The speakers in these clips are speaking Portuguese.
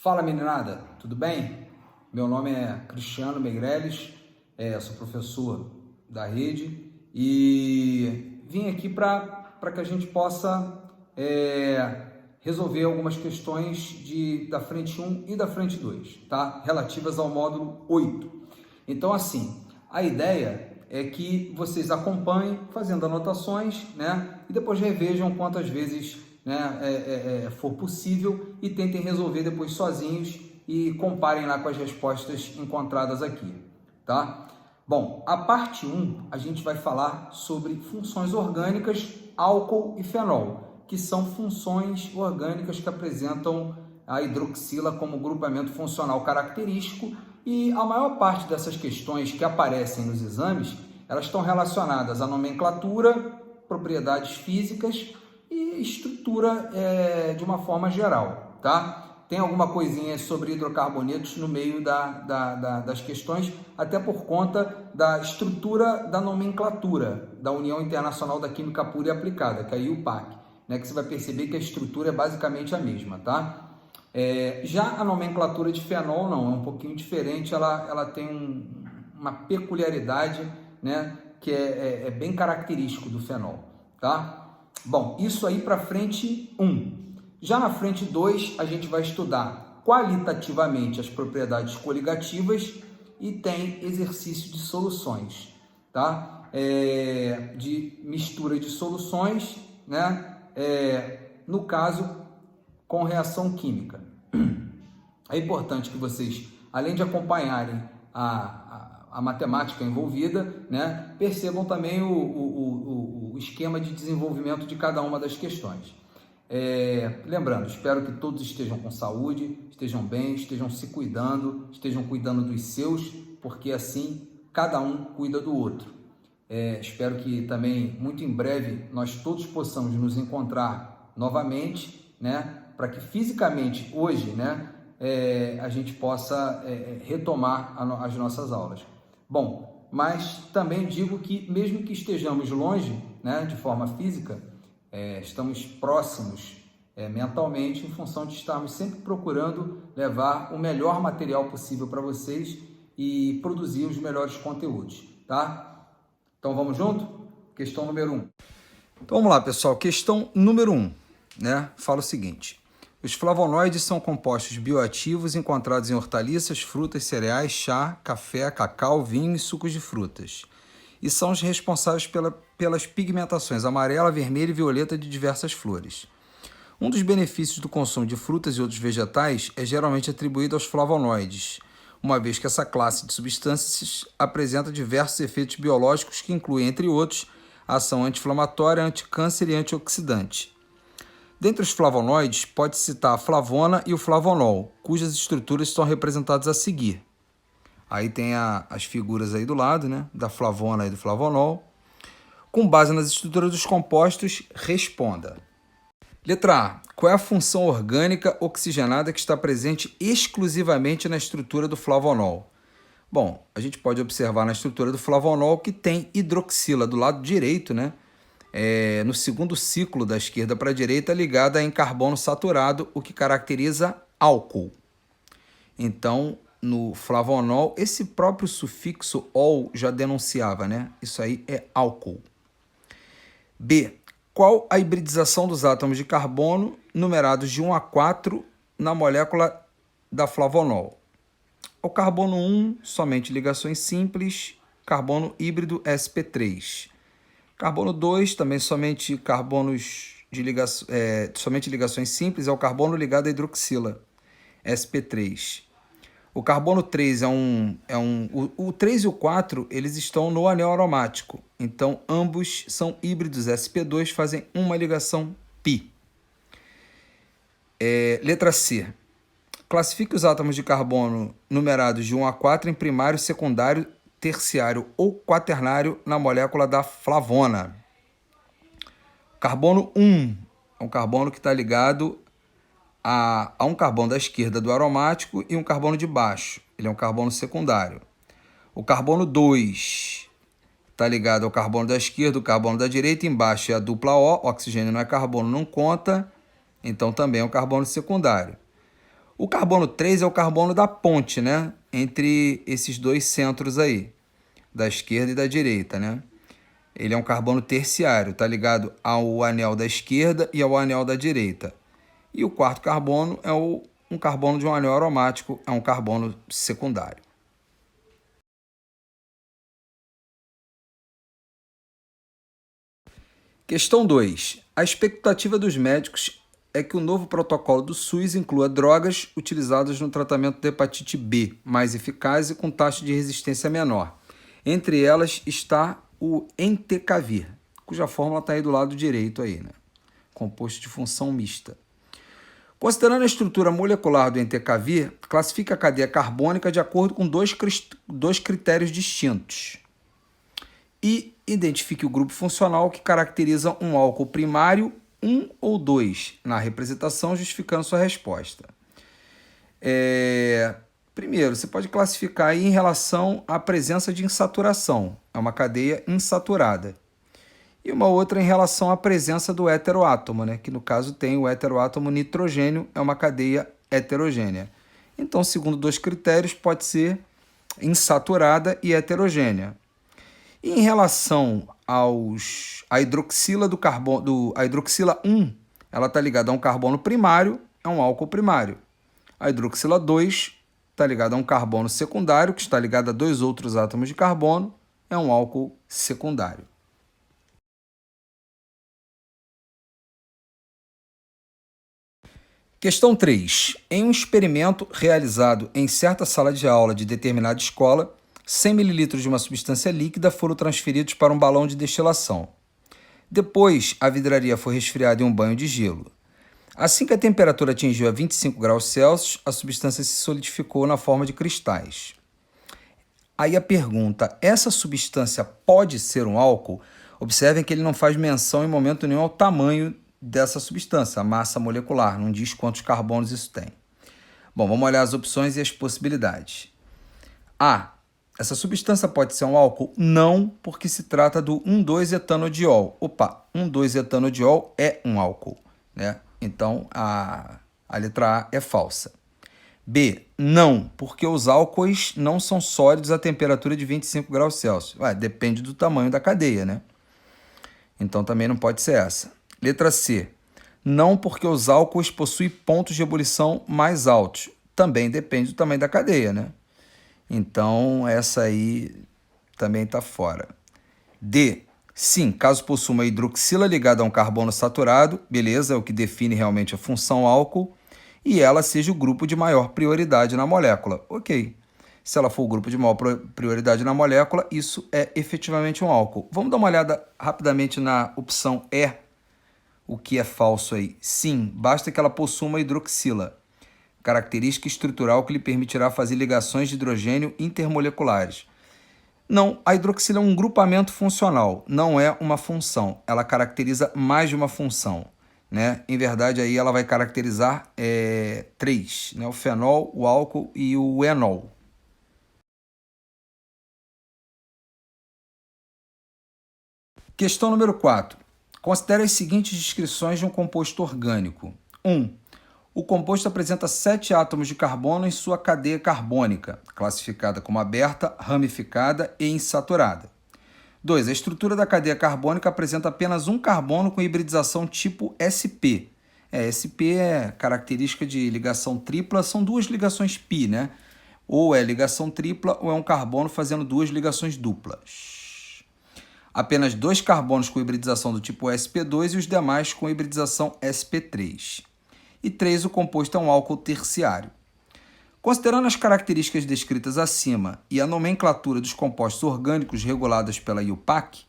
Fala meninada, tudo bem? Meu nome é Cristiano Meirelles, sou professor da rede e vim aqui para que a gente possa resolver algumas questões da frente 1 e da frente 2, tá? Relativas ao módulo 8. Então, assim, a ideia é que vocês acompanhem fazendo anotações, né? E depois revejam quantas vezes, né, for possível e tentem resolver depois sozinhos e comparem lá com as respostas encontradas aqui, tá? Bom, a parte 1 a gente vai falar sobre funções orgânicas, álcool e fenol, que são funções orgânicas que apresentam a hidroxila como grupamento funcional característico, e a maior parte dessas questões que aparecem nos exames, elas estão relacionadas à nomenclatura, propriedades físicas e estrutura de uma forma geral, tá? Tem alguma coisinha sobre hidrocarbonetos no meio das questões, até por conta da estrutura da nomenclatura da União Internacional da Química Pura e Aplicada, que é a IUPAC, né? Que você vai perceber que a estrutura é basicamente a mesma, tá? Já a nomenclatura de fenol não, é um pouquinho diferente, ela tem uma peculiaridade, né, que é bem característico do fenol, tá? Bom, isso aí para frente 1. Já na frente 2, a gente vai estudar qualitativamente as propriedades coligativas e tem exercício de soluções, tá? De mistura de soluções, né? No caso, com reação química. É importante que vocês, além de acompanharem a matemática envolvida, né, percebam também o esquema de desenvolvimento de cada uma das questões. Lembrando, espero que todos estejam com saúde, estejam bem, estejam se cuidando, estejam cuidando dos seus, porque assim cada um cuida do outro. Espero que também, muito em breve, nós todos possamos nos encontrar novamente, né, para que fisicamente hoje, né, a gente possa retomar as nossas aulas. Bom, mas também digo que mesmo que estejamos longe, né, de forma física, estamos próximos mentalmente, em função de estarmos sempre procurando levar o melhor material possível para vocês e produzir os melhores conteúdos, tá? Então vamos junto? Questão número 1. Então vamos lá, pessoal. Questão número 1, né? Fala o seguinte: os flavonoides são compostos bioativos encontrados em hortaliças, frutas, cereais, chá, café, cacau, vinho e sucos de frutas. E são os responsáveis pelas pigmentações amarela, vermelha e violeta de diversas flores. Um dos benefícios do consumo de frutas e outros vegetais é geralmente atribuído aos flavonoides, uma vez que essa classe de substâncias apresenta diversos efeitos biológicos que incluem, entre outros, a ação anti-inflamatória, anticâncer e antioxidante. Dentre os flavonoides, pode-se citar a flavona e o flavonol, cujas estruturas estão representadas a seguir. Aí tem as figuras aí do lado, né, da flavona e do flavonol. Com base nas estruturas dos compostos, responda. Letra A. Qual é a função orgânica oxigenada que está presente exclusivamente na estrutura do flavonol? Bom, a gente pode observar na estrutura do flavonol que tem hidroxila do lado direito, né? No segundo ciclo da esquerda para a direita, ligada em carbono saturado, o que caracteriza álcool. Então, no flavonol, esse próprio sufixo ol já denunciava, né? Isso aí é álcool. B. Qual a hibridização dos átomos de carbono numerados de 1 a 4 na molécula da flavonol? O carbono 1, somente ligações simples, carbono híbrido sp3. Carbono 2, também somente somente ligações simples, é o carbono ligado à hidroxila, sp3. O carbono 3 o 3 e o 4, eles estão no anel aromático. Então, ambos são híbridos sp2, fazem uma ligação pi. Letra C. Classifique os átomos de carbono numerados de 1 a 4 em primário, secundário, terciário ou quaternário na molécula da flavona. Carbono 1 é um carbono que está ligado a um carbono da esquerda do aromático e um carbono de baixo. Ele é um carbono secundário. O carbono 2 está ligado ao carbono da esquerda, o carbono da direita, embaixo é a dupla O, oxigênio não é carbono, não conta, então também é um carbono secundário. O carbono 3 é o carbono da ponte, né? Entre esses dois centros aí, da esquerda e da direita, né? Ele é um carbono terciário, tá ligado ao anel da esquerda e ao anel da direita. E o quarto carbono é um carbono de um anel aromático, é um carbono secundário. Questão 2. A expectativa dos médicos é que o novo protocolo do SUS inclua drogas utilizadas no tratamento da hepatite B, mais eficaz e com taxa de resistência menor. Entre elas está o entecavir, cuja fórmula está aí do lado direito aí, né? Composto de função mista. Considerando a estrutura molecular do entecavir, classifica a cadeia carbônica de acordo com dois critérios distintos. E identifique o grupo funcional que caracteriza um álcool primário 1 ou 2 na representação, justificando sua resposta. Primeiro, você pode classificar aí em relação à presença de insaturação. É uma cadeia insaturada. E uma outra em relação à presença do heteroátomo, né? Que no caso tem o heteroátomo nitrogênio, é uma cadeia heterogênea. Então, segundo dois critérios, pode ser insaturada e heterogênea. E em relação à hidroxila a hidroxila 1, ela está ligada a um carbono primário, é um álcool primário. A hidroxila 2 está ligada a um carbono secundário, que está ligado a dois outros átomos de carbono, é um álcool secundário. Questão 3. Em um experimento realizado em certa sala de aula de determinada escola, 100 ml de uma substância líquida foram transferidos para um balão de destilação. Depois, a vidraria foi resfriada em um banho de gelo. Assim que a temperatura atingiu a 25 graus Celsius, a substância se solidificou na forma de cristais. Aí a pergunta, essa substância pode ser um álcool? Observem que ele não faz menção em momento nenhum ao tamanho dessa substância, a massa molecular, não diz quantos carbonos isso tem. Bom, vamos olhar as opções e as possibilidades. A. Essa substância pode ser um álcool? Não, porque se trata do 1,2-etanodiol. Opa, 1,2-etanodiol é um álcool, né? Então, a letra A é falsa. B, não, porque os álcoois não são sólidos a temperatura de 25 graus Celsius. Depende do tamanho da cadeia, né? Então, também não pode ser essa. Letra C, não, porque os álcoois possuem pontos de ebulição mais altos. Também depende do tamanho da cadeia, né? Então, essa aí também está fora. D, sim, caso possua uma hidroxila ligada a um carbono saturado, beleza, é o que define realmente a função álcool, e ela seja o grupo de maior prioridade na molécula. Ok, se ela for o grupo de maior prioridade na molécula, isso é efetivamente um álcool. Vamos dar uma olhada rapidamente na opção E, o que é falso aí. Sim, basta que ela possua uma hidroxila, característica estrutural que lhe permitirá fazer ligações de hidrogênio intermoleculares. Não, a hidroxila é um grupamento funcional, não é uma função. Ela caracteriza mais de uma função, né? Em verdade, aí ela vai caracterizar 3, né? O fenol, o álcool e o enol. Questão número 4. Considere as seguintes descrições de um composto orgânico. 1. O composto apresenta 7 átomos de carbono em sua cadeia carbônica, classificada como aberta, ramificada e insaturada. 2. A estrutura da cadeia carbônica apresenta apenas um carbono com hibridização tipo sp. Sp é característica de ligação tripla, são duas ligações pi, né? Ou é ligação tripla ou é um carbono fazendo duas ligações duplas. Apenas 2 carbonos com hibridização do tipo sp2 e os demais com hibridização sp3. E 3, o composto é um álcool terciário. Considerando as características descritas acima e a nomenclatura dos compostos orgânicos reguladas pela IUPAC,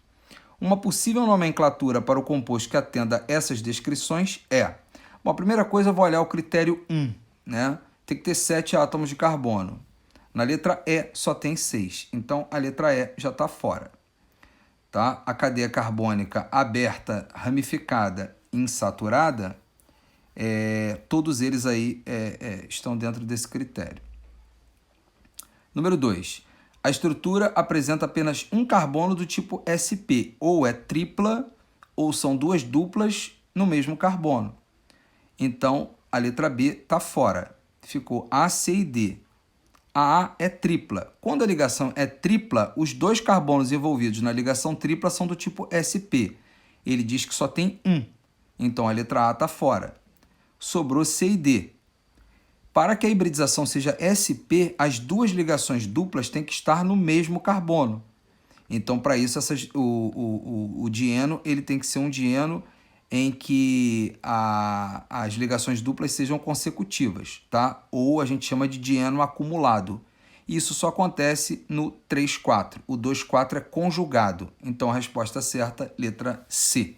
uma possível nomenclatura para o composto que atenda essas descrições é... Bom, a primeira coisa eu vou olhar o critério 1, né? Tem que ter 7 átomos de carbono. Na letra E só tem 6, então a letra E já está fora. Tá? A cadeia carbônica aberta, ramificada, insaturada, todos eles aí estão dentro desse critério. Número 2. A estrutura apresenta apenas um carbono do tipo sp, ou é tripla, ou são duas duplas no mesmo carbono. Então, a letra B está fora. ficou A, C e D. A A é tripla. Quando a ligação é tripla, os dois carbonos envolvidos na ligação tripla são do tipo sp. Ele diz que só tem um. Então, a letra A está fora. Sobrou C e D. Para que a hibridização seja sp, as duas ligações duplas têm que estar no mesmo carbono. Então, para isso, o dieno ele tem que ser um dieno em que as ligações duplas sejam consecutivas, tá? Ou a gente chama de dieno acumulado. Isso só acontece no 3,4. O 2,4 é conjugado. Então, a resposta certa, letra C.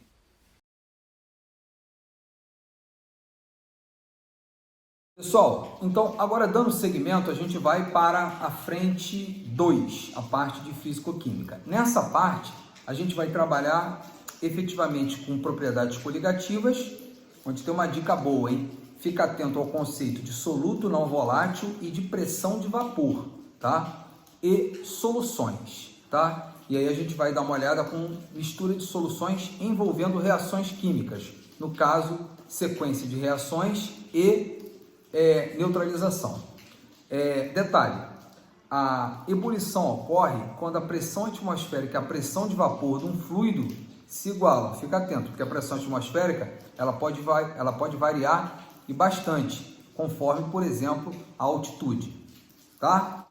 Pessoal, então agora dando seguimento, a gente vai para a frente 2, a parte de físico-química. Nessa parte, a gente vai trabalhar efetivamente com propriedades coligativas, onde tem uma dica boa, hein? Fica atento ao conceito de soluto não volátil e de pressão de vapor, tá? E soluções, tá? E aí a gente vai dar uma olhada com mistura de soluções envolvendo reações químicas. No caso, sequência de reações e neutralização. Detalhe, a ebulição ocorre quando a pressão atmosférica e a pressão de vapor de um fluido se igualam. Fica atento, porque a pressão atmosférica ela pode variar e bastante, conforme, por exemplo, a altitude. Tá?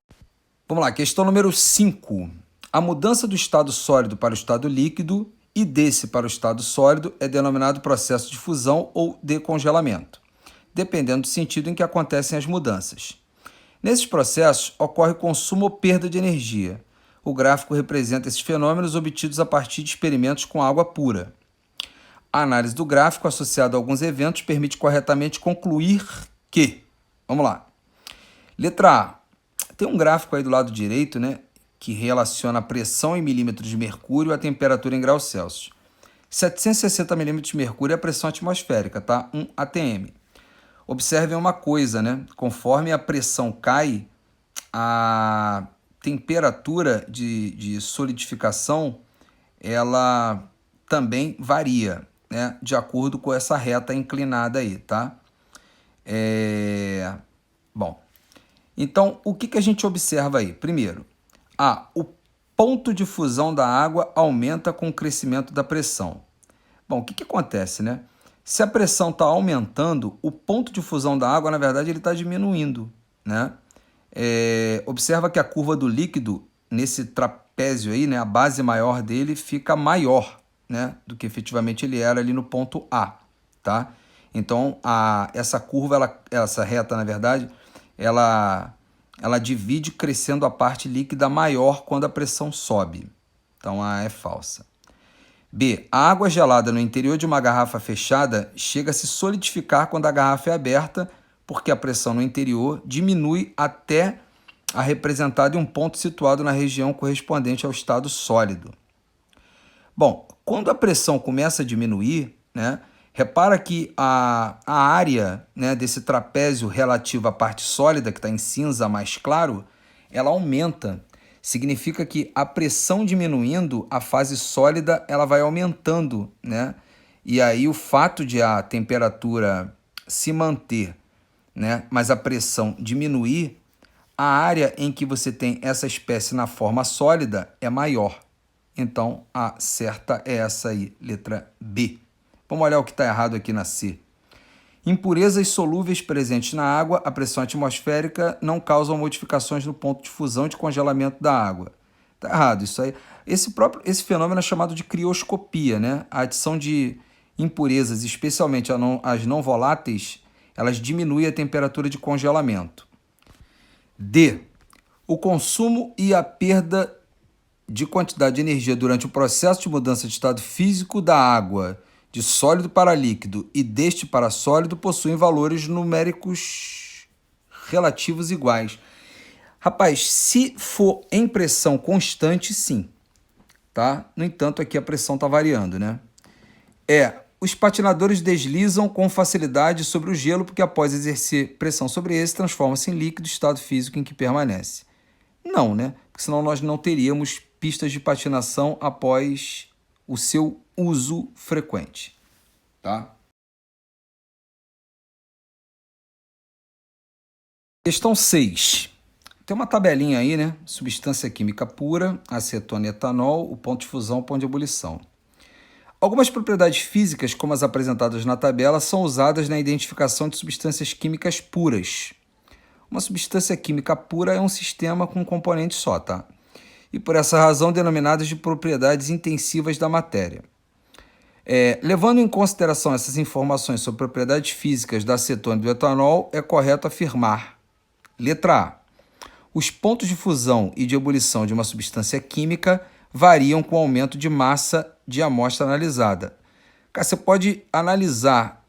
Vamos lá, questão número 5. A mudança do estado sólido para o estado líquido e desse para o estado sólido é denominado processo de fusão ou decongelamento, dependendo do sentido em que acontecem as mudanças. Nesses processos, ocorre consumo ou perda de energia. O gráfico representa esses fenômenos obtidos a partir de experimentos com água pura. A análise do gráfico associado a alguns eventos permite corretamente concluir que... Vamos lá. Letra A. Tem um gráfico aí do lado direito, né, que relaciona a pressão em milímetros de mercúrio à temperatura em graus Celsius. 760 milímetros de mercúrio é a pressão atmosférica, tá? 1 atm. Observem uma coisa, né? Conforme a pressão cai, a temperatura de solidificação ela também varia, né? De acordo com essa reta inclinada aí, tá? Bom, então o que a gente observa aí? Primeiro, o ponto de fusão da água aumenta com o crescimento da pressão. Bom, o que acontece, né? Se a pressão está aumentando, o ponto de fusão da água, na verdade, ele está diminuindo, né? Observa que a curva do líquido, nesse trapézio aí, né, a base maior dele fica maior, né, do que efetivamente ele era ali no ponto A, tá? Então, essa curva, essa reta, na verdade, ela divide crescendo a parte líquida maior quando a pressão sobe. Então, A é falsa. B. A água gelada no interior de uma garrafa fechada chega a se solidificar quando a garrafa é aberta, porque a pressão no interior diminui até a representada em um ponto situado na região correspondente ao estado sólido. Bom, quando a pressão começa a diminuir, né, repara que a área, né, desse trapézio relativo à parte sólida, que está em cinza mais claro, ela aumenta. Significa que a pressão diminuindo, a fase sólida ela vai aumentando, né? E aí o fato de a temperatura se manter, né, mas a pressão diminuir, a área em que você tem essa espécie na forma sólida é maior. Então, a certa é essa aí, letra B. Vamos olhar o que está errado aqui na C. Impurezas solúveis presentes na água, a pressão atmosférica não causam modificações no ponto de fusão e de congelamento da água. Está errado isso aí. Esse fenômeno é chamado de crioscopia, né? A adição de impurezas, especialmente as não voláteis, elas diminuem a temperatura de congelamento. D. O consumo e a perda de quantidade de energia durante o processo de mudança de estado físico da água de sólido para líquido e deste para sólido possuem valores numéricos relativos iguais. Rapaz, se for em pressão constante, sim, tá? No entanto, aqui a pressão está variando, né? Os patinadores deslizam com facilidade sobre o gelo porque após exercer pressão sobre esse, transforma-se em líquido, estado físico em que permanece. Não, né? Porque senão nós não teríamos pistas de patinação após o seu uso frequente, tá? Questão 6. Tem uma tabelinha aí, né? Substância química pura, acetona e etanol, o ponto de fusão, o ponto de ebulição. Algumas propriedades físicas, como as apresentadas na tabela, são usadas na identificação de substâncias químicas puras. Uma substância química pura é um sistema com um componente só, tá? E por essa razão denominadas de propriedades intensivas da matéria. Levando em consideração essas informações sobre propriedades físicas da acetona e do etanol, é correto afirmar: letra A. Os pontos de fusão e de ebulição de uma substância química variam com o aumento de massa de amostra analisada. Você pode analisar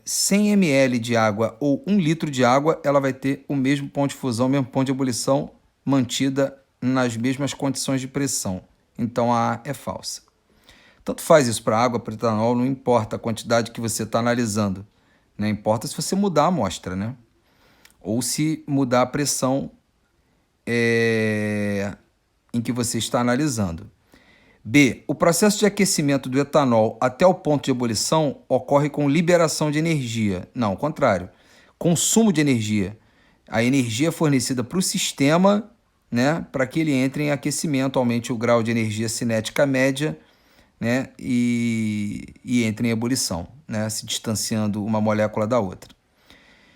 100 ml de água ou 1 litro de água, ela vai ter o mesmo ponto de fusão, o mesmo ponto de ebulição, mantida nas mesmas condições de pressão. Então a A é falsa. Tanto faz isso para água, para etanol, não importa a quantidade que você está analisando. Não importa se você mudar a amostra, né? Ou se mudar a pressão em que você está analisando. B. O processo de aquecimento do etanol até o ponto de ebulição ocorre com liberação de energia. Não, ao contrário. Consumo de energia. A energia fornecida para o sistema, né, para que ele entre em aquecimento, aumente o grau de energia cinética média, né, e entre em ebulição, né, se distanciando uma molécula da outra.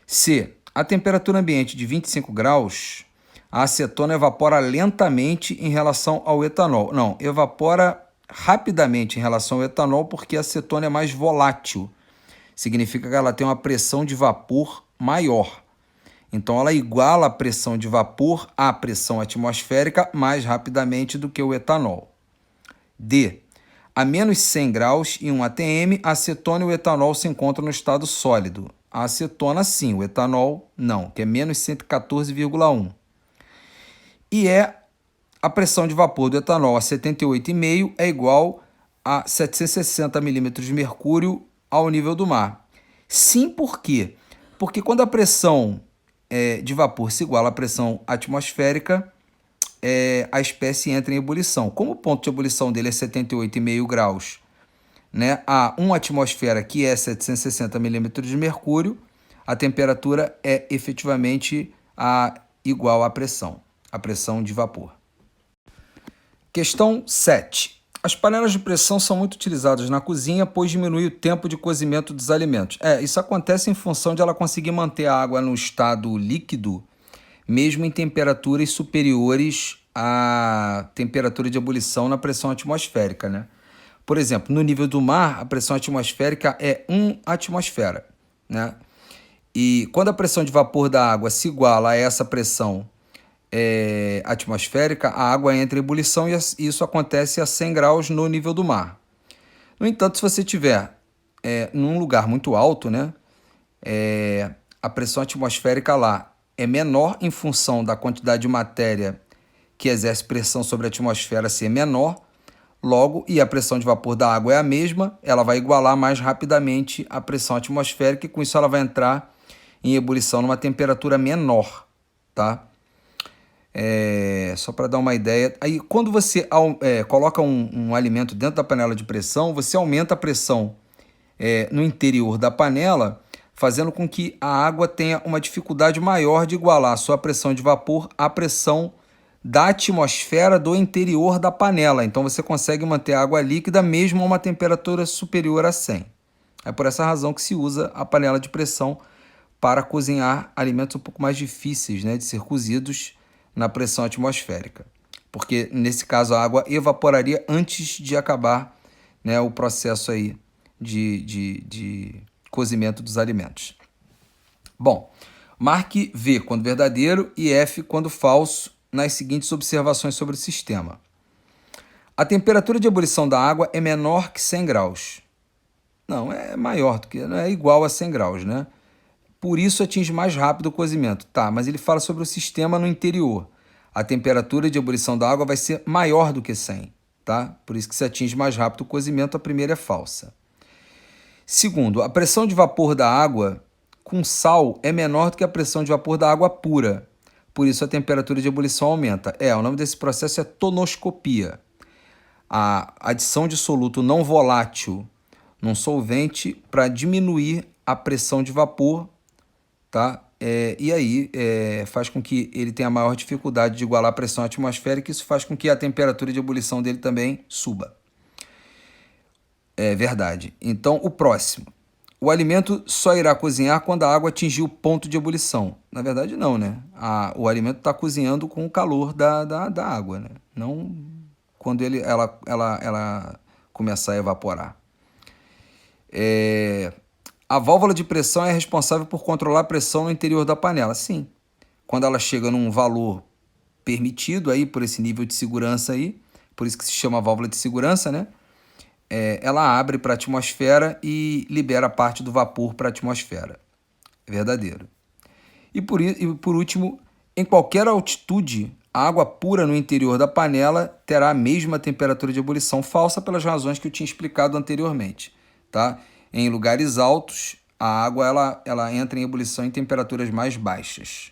C. A temperatura ambiente de 25 graus, a acetona evapora lentamente em relação ao etanol. Não, evapora rapidamente em relação ao etanol porque a acetona é mais volátil. Significa que ela tem uma pressão de vapor maior. Então, ela iguala a pressão de vapor à pressão atmosférica mais rapidamente do que o etanol. D. A menos 100 graus e 1 atm, a acetona e o etanol se encontram no estado sólido. A acetona sim, o etanol não, que é menos 114,1. E a pressão de vapor do etanol a 78,5 é igual a 760 milímetros de mercúrio ao nível do mar. Sim, por quê? Porque quando a pressão de vapor se iguala à pressão atmosférica, a espécie entra em ebulição. Como o ponto de ebulição dele é 78,5 graus, né, a 1 atmosfera, que é 760 milímetros de mercúrio, a temperatura é efetivamente igual à pressão de vapor. Questão 7. As panelas de pressão são muito utilizadas na cozinha, pois diminui o tempo de cozimento dos alimentos. Isso acontece em função de ela conseguir manter a água no estado líquido, mesmo em temperaturas superiores à temperatura de ebulição na pressão atmosférica, né? Por exemplo, no nível do mar, a pressão atmosférica é 1 atmosfera, né? E quando a pressão de vapor da água se iguala a essa pressão atmosférica, a água entra em ebulição e isso acontece a 100 graus no nível do mar. No entanto, se você estiver num lugar muito alto, né, a pressão atmosférica lá é menor em função da quantidade de matéria que exerce pressão sobre a atmosfera ser menor, logo, e a pressão de vapor da água é a mesma, ela vai igualar mais rapidamente a pressão atmosférica e com isso ela vai entrar em ebulição numa temperatura menor, tá? Só para dar uma ideia. Aí, quando você coloca um alimento dentro da panela de pressão, você aumenta a pressão no interior da panela, fazendo com que a água tenha uma dificuldade maior de igualar a sua pressão de vapor à pressão da atmosfera do interior da panela. Então, você consegue manter a água líquida mesmo a uma temperatura superior a 100. É por essa razão que se usa a panela de pressão para cozinhar alimentos um pouco mais difíceis, né, de ser cozidos na pressão atmosférica, porque nesse caso a água evaporaria antes de acabar, né, o processo aí de cozimento dos alimentos. Bom, marque V quando verdadeiro e F quando falso nas seguintes observações sobre o sistema. A temperatura de ebulição da água é menor que 100 graus. Não, é maior do que, não é igual a 100 graus, né? Por isso atinge mais rápido o cozimento. Tá, mas ele fala sobre o sistema no interior. A temperatura de ebulição da água vai ser maior do que 100, tá? Por isso que se atinge mais rápido o cozimento, a primeira é falsa. Segundo, a pressão de vapor da água com sal é menor do que a pressão de vapor da água pura. Por isso a temperatura de ebulição aumenta. O nome desse processo é tonoscopia. A adição de soluto não volátil num solvente para diminuir a pressão de vapor, tá? E aí faz com que ele tenha maior dificuldade de igualar a pressão atmosférica, e isso faz com que a temperatura de ebulição dele também suba. É verdade. Então, o próximo. O alimento só irá cozinhar quando a água atingir o ponto de ebulição. Na verdade, não, né? O alimento está cozinhando com o calor da água, né? Não quando ela começar a evaporar. A válvula de pressão é responsável por controlar a pressão no interior da panela. Sim. Quando ela chega num valor permitido aí por esse nível de segurança aí, por isso que se chama válvula de segurança, né? Ela abre para a atmosfera e libera parte do vapor para a atmosfera. É verdadeiro. E por último, em qualquer altitude, a água pura no interior da panela terá a mesma temperatura de ebulição. Falsa pelas razões que eu tinha explicado anteriormente. Tá? Em lugares altos, a água ela entra em ebulição em temperaturas mais baixas.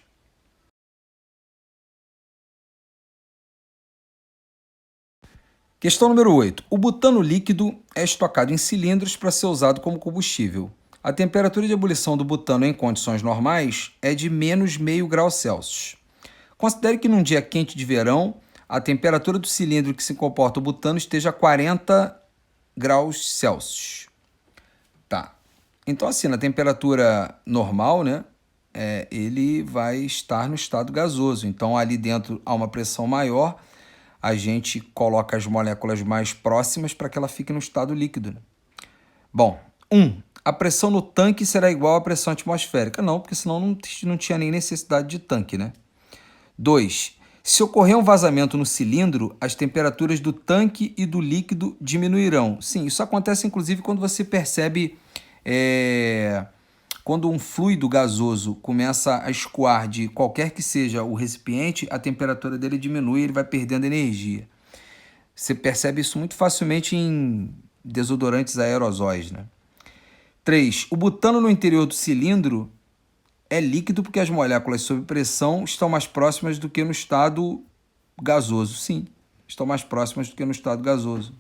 Questão número 8. O butano líquido é estocado em cilindros para ser usado como combustível. A temperatura de ebulição do butano em condições normais é de menos meio grau Celsius. Considere que num dia quente de verão, a temperatura do cilindro que se comporta o butano esteja a 40 graus Celsius. Tá. Então, assim, na temperatura normal, né, ele vai estar no estado gasoso. Então, ali dentro há uma pressão maior, a gente coloca as moléculas mais próximas para que ela fique no estado líquido. Né? Bom, 1. A pressão no tanque será igual à pressão atmosférica. Não, porque senão não tinha nem necessidade de tanque, né? 2. Se ocorrer um vazamento no cilindro, as temperaturas do tanque e do líquido diminuirão. Sim, isso acontece inclusive quando você percebe... Quando um fluido gasoso começa a escoar de qualquer que seja o recipiente, a temperatura dele diminui e ele vai perdendo energia. Você percebe isso muito facilmente em desodorantes aerosóis. Né? 3. O butano no interior do cilindro é líquido porque as moléculas sob pressão estão mais próximas do que no estado gasoso. Sim, estão mais próximas do que no estado gasoso.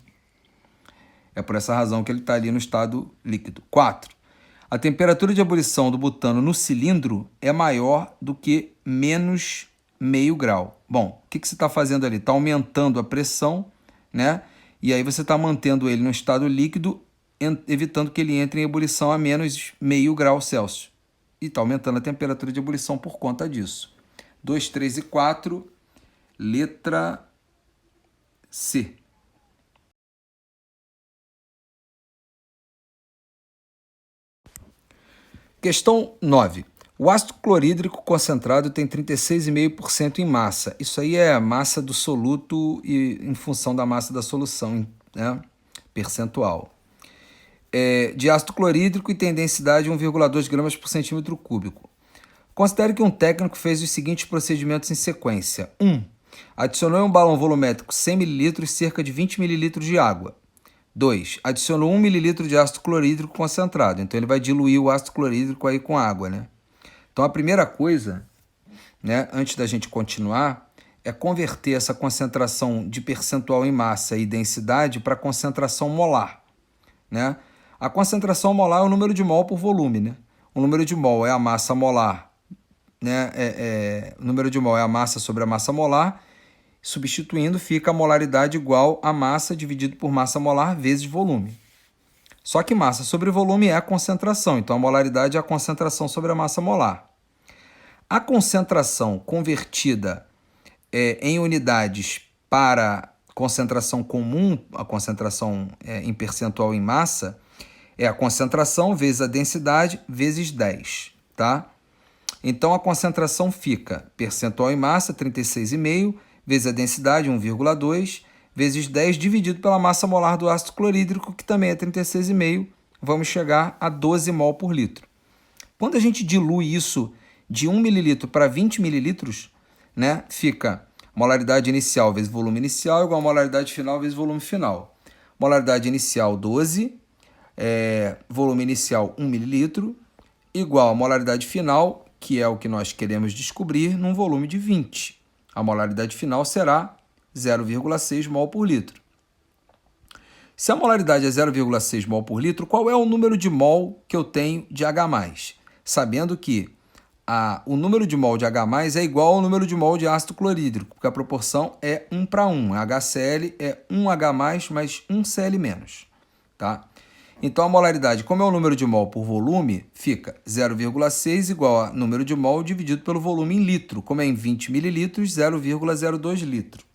É por essa razão que ele está ali no estado líquido. 4. A temperatura de ebulição do butano no cilindro é maior do que menos meio grau. Bom, o que você está fazendo ali? Está aumentando a pressão, né? E aí você está mantendo ele no estado líquido, evitando que ele entre em ebulição a menos meio grau Celsius. E está aumentando a temperatura de ebulição por conta disso. 2, 3 e 4, letra C. Questão 9. O ácido clorídrico concentrado tem 36,5% em massa. Isso aí é a massa do soluto e em função da massa da solução, né? Percentual. De ácido clorídrico e tem densidade de 1,2 gramas por centímetro cúbico. Considere que um técnico fez os seguintes procedimentos em sequência. 1. Adicionou em um balão volumétrico 100 ml cerca de 20 ml de água. 2. Adicionou 1 ml de ácido clorídrico concentrado. Então, ele vai diluir o ácido clorídrico aí com água, né? Então, a primeira coisa, né, antes da gente continuar, é converter essa concentração de percentual em massa e densidade para concentração molar, né? A concentração molar é o número de mol por volume, né? O número de mol é a massa molar, né? O número de mol é a massa sobre a massa molar. Substituindo, fica a molaridade igual a massa dividido por massa molar vezes volume. Só que massa sobre volume é a concentração, então a molaridade é a concentração sobre a massa molar. A concentração convertida em unidades para concentração comum, a concentração em percentual em massa, é a concentração vezes a densidade vezes 10, tá? Então a concentração fica percentual em massa, 36,5, vezes a densidade, 1,2, vezes 10 dividido pela massa molar do ácido clorídrico, que também é 36,5, vamos chegar a 12 mol por litro. Quando a gente dilui isso de 1 ml para 20 ml, né, fica molaridade inicial vezes volume inicial igual a molaridade final vezes volume final. Molaridade inicial 12, volume inicial 1 ml, igual a molaridade final, que é o que nós queremos descobrir, num volume de 20. A molaridade final será 0,6 mol por litro. Se a molaridade é 0,6 mol por litro, qual é o número de mol que eu tenho de H+? Sabendo que o número de mol de H+ é igual ao número de mol de ácido clorídrico, porque a proporção é 1:1. HCl é 1H+, mais 1Cl-. Tá? Então, a molaridade, como é o número de mol por volume, fica 0,6 igual a número de mol dividido pelo volume em litro. Como é em 20 ml, 0,02 litro.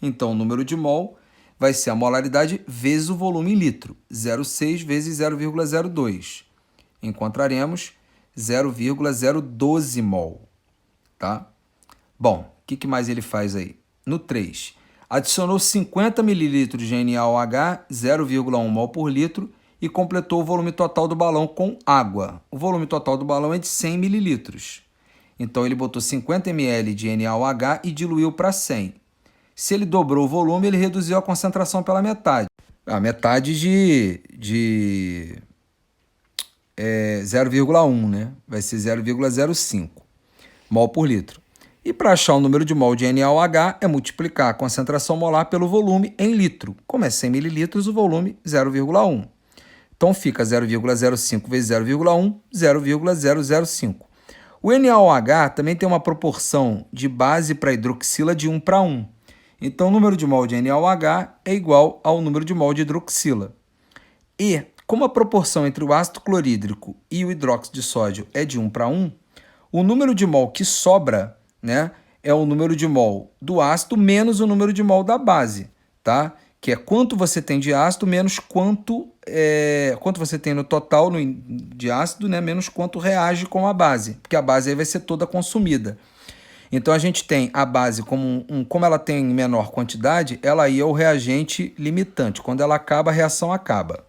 Então, o número de mol vai ser a molaridade vezes o volume em litro. 0,6 vezes 0,02. Encontraremos 0,012 mol. Tá? Bom, o que mais ele faz aí? No 3, adicionou 50 ml de NaOH, 0,1 mol por litro, e completou o volume total do balão com água. O volume total do balão é de 100 ml. Então, ele botou 50 ml de NaOH e diluiu para 100. Se ele dobrou o volume, ele reduziu a concentração pela metade. A metade de 0,1, né? Vai ser 0,05 mol por litro. E para achar o número de mol de NaOH, é multiplicar a concentração molar pelo volume em litro. Como é 100 ml, o volume 0,1. Então, fica 0,05 vezes 0,1, 0,005. O NaOH também tem uma proporção de base para hidroxila de 1:1. Então, o número de mol de NaOH é igual ao número de mol de hidroxila. E, como a proporção entre o ácido clorídrico e o hidróxido de sódio é de 1:1, o número de mol que sobra, né, é o número de mol do ácido menos o número de mol da base, tá? Que é quanto você tem de ácido menos quanto você tem no total de ácido, né, menos quanto reage com a base, porque a base aí vai ser toda consumida. Então, a gente tem a base como ela tem menor quantidade, ela aí é o reagente limitante. Quando ela acaba, a reação acaba.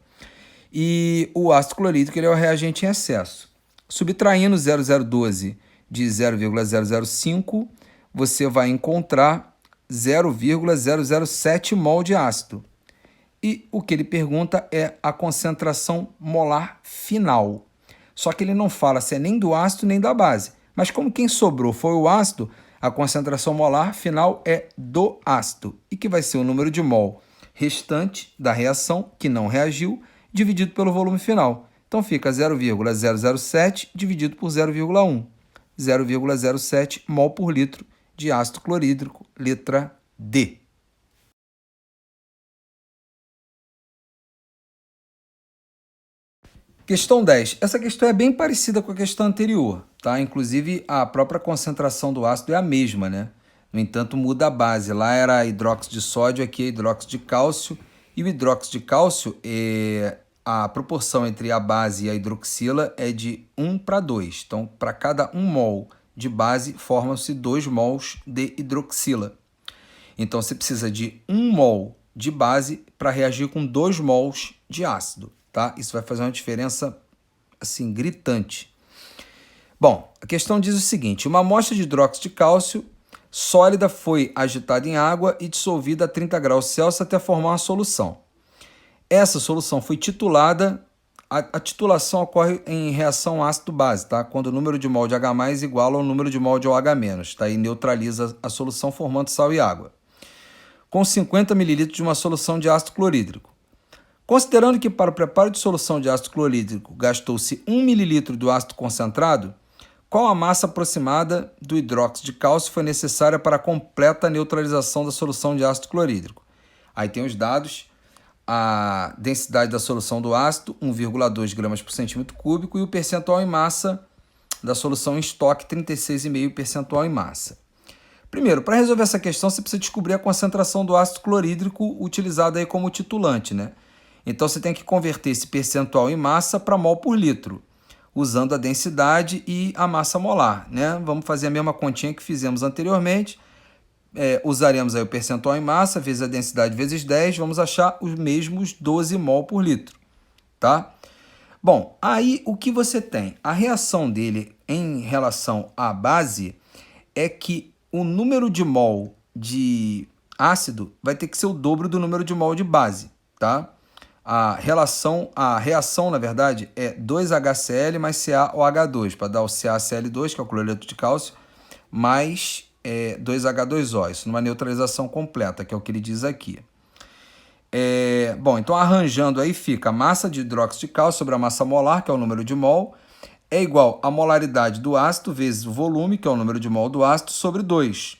E o ácido clorídrico ele é o reagente em excesso. Subtraindo 0,012 de 0,005, você vai encontrar 0,007 mol de ácido. E o que ele pergunta é a concentração molar final. Só que ele não fala se é nem do ácido nem da base. Mas como quem sobrou foi o ácido, a concentração molar final é do ácido. E que vai ser o número de mol restante da reação, que não reagiu, dividido pelo volume final. Então fica 0,007 dividido por 0,1. 0,07 mol por litro de ácido clorídrico, letra D. Questão 10. Essa questão é bem parecida com a questão anterior, tá? Inclusive, a própria concentração do ácido é a mesma, né? No entanto, muda a base. Lá era hidróxido de sódio, aqui é hidróxido de cálcio. E o hidróxido de cálcio, a proporção entre a base e a hidroxila é de 1:2. Então, para cada 1 mol de base, formam-se 2 mols de hidroxila. Então, você precisa de 1 mol de base para reagir com 2 mols de ácido. Tá? Isso vai fazer uma diferença assim, gritante. Bom, a questão diz o seguinte: uma amostra de hidróxido de cálcio sólida foi agitada em água e dissolvida a 30 graus Celsius até formar uma solução. Essa solução foi titulada, a titulação ocorre em reação ácido-base, tá? Quando o número de mol de H+ igual ao número de mol de OH-, tá? E neutraliza a solução formando sal e água. Com 50 ml de uma solução de ácido clorídrico. Considerando que para o preparo de solução de ácido clorídrico gastou-se 1 ml do ácido concentrado, qual a massa aproximada do hidróxido de cálcio foi necessária para a completa neutralização da solução de ácido clorídrico? Aí tem os dados: a densidade da solução do ácido, 1,2 gramas por centímetro cúbico, e o percentual em massa da solução em estoque, 36,5% em massa. Primeiro, para resolver essa questão, você precisa descobrir a concentração do ácido clorídrico utilizado aí como titulante, né? Então, você tem que converter esse percentual em massa para mol por litro, usando a densidade e a massa molar, né? Vamos fazer a mesma continha que fizemos anteriormente. Usaremos aí o percentual em massa vezes a densidade vezes 10, vamos achar os mesmos 12 mol por litro, tá? Bom, aí o que você tem? A reação dele em relação à base é que o número de mol de ácido vai ter que ser o dobro do número de mol de base, tá? A reação, na verdade, é 2HCl mais CaOH2, para dar o CaCl2, que é o cloreto de cálcio, mais 2H2O, isso numa neutralização completa, que é o que ele diz aqui. Bom, então arranjando aí fica a massa de hidróxido de cálcio sobre a massa molar, que é o número de mol, é igual a molaridade do ácido vezes o volume, que é o número de mol do ácido, sobre 2.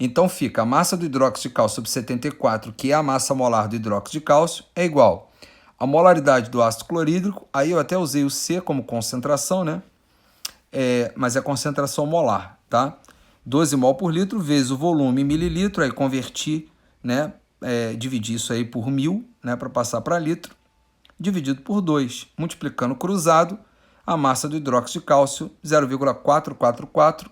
Então fica a massa do hidróxido de cálcio sobre 74, que é a massa molar do hidróxido de cálcio, é igual a molaridade do ácido clorídrico, aí eu até usei o C como concentração, né? Mas é concentração molar, tá? 12 mol por litro vezes o volume em mililitro, aí converti, né? Dividir isso aí por 1000, né? Para passar para litro, dividido por 2, multiplicando cruzado, a massa do hidróxido de cálcio, 0,444,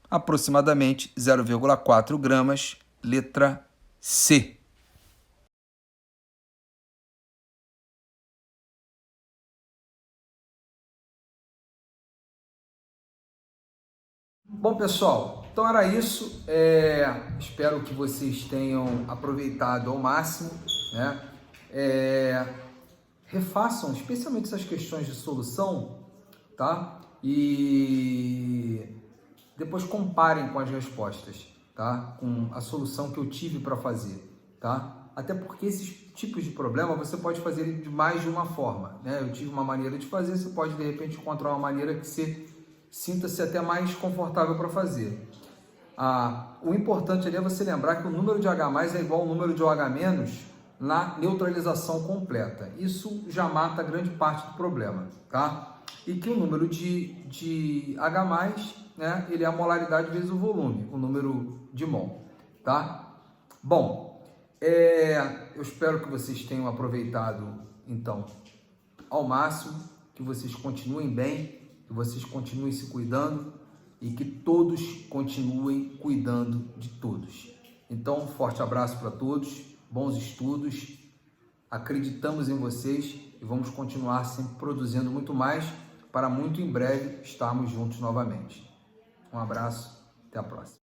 aproximadamente 0,4 gramas, letra C. Bom, pessoal, então era isso. Espero que vocês tenham aproveitado ao máximo, né? Refaçam, especialmente essas questões de solução, tá? E depois comparem com as respostas, tá? Com a solução que eu tive para fazer, tá? Até porque esses tipos de problema você pode fazer de mais de uma forma, né? Eu tive uma maneira de fazer, você pode de repente encontrar uma maneira que você sinta-se até mais confortável para fazer. O importante ali é você lembrar que o número de H+ é igual ao número de OH- na neutralização completa. Isso já mata grande parte do problema, tá? E que o número de H+, né, ele é a molaridade vezes o volume, o número de mol, tá? Bom, eu espero que vocês tenham aproveitado, então, ao máximo, que vocês continuem bem, que vocês continuem se cuidando e que todos continuem cuidando de todos. Então, um forte abraço para todos, bons estudos, acreditamos em vocês e vamos continuar sempre produzindo muito mais para muito em breve estarmos juntos novamente. Um abraço, até a próxima.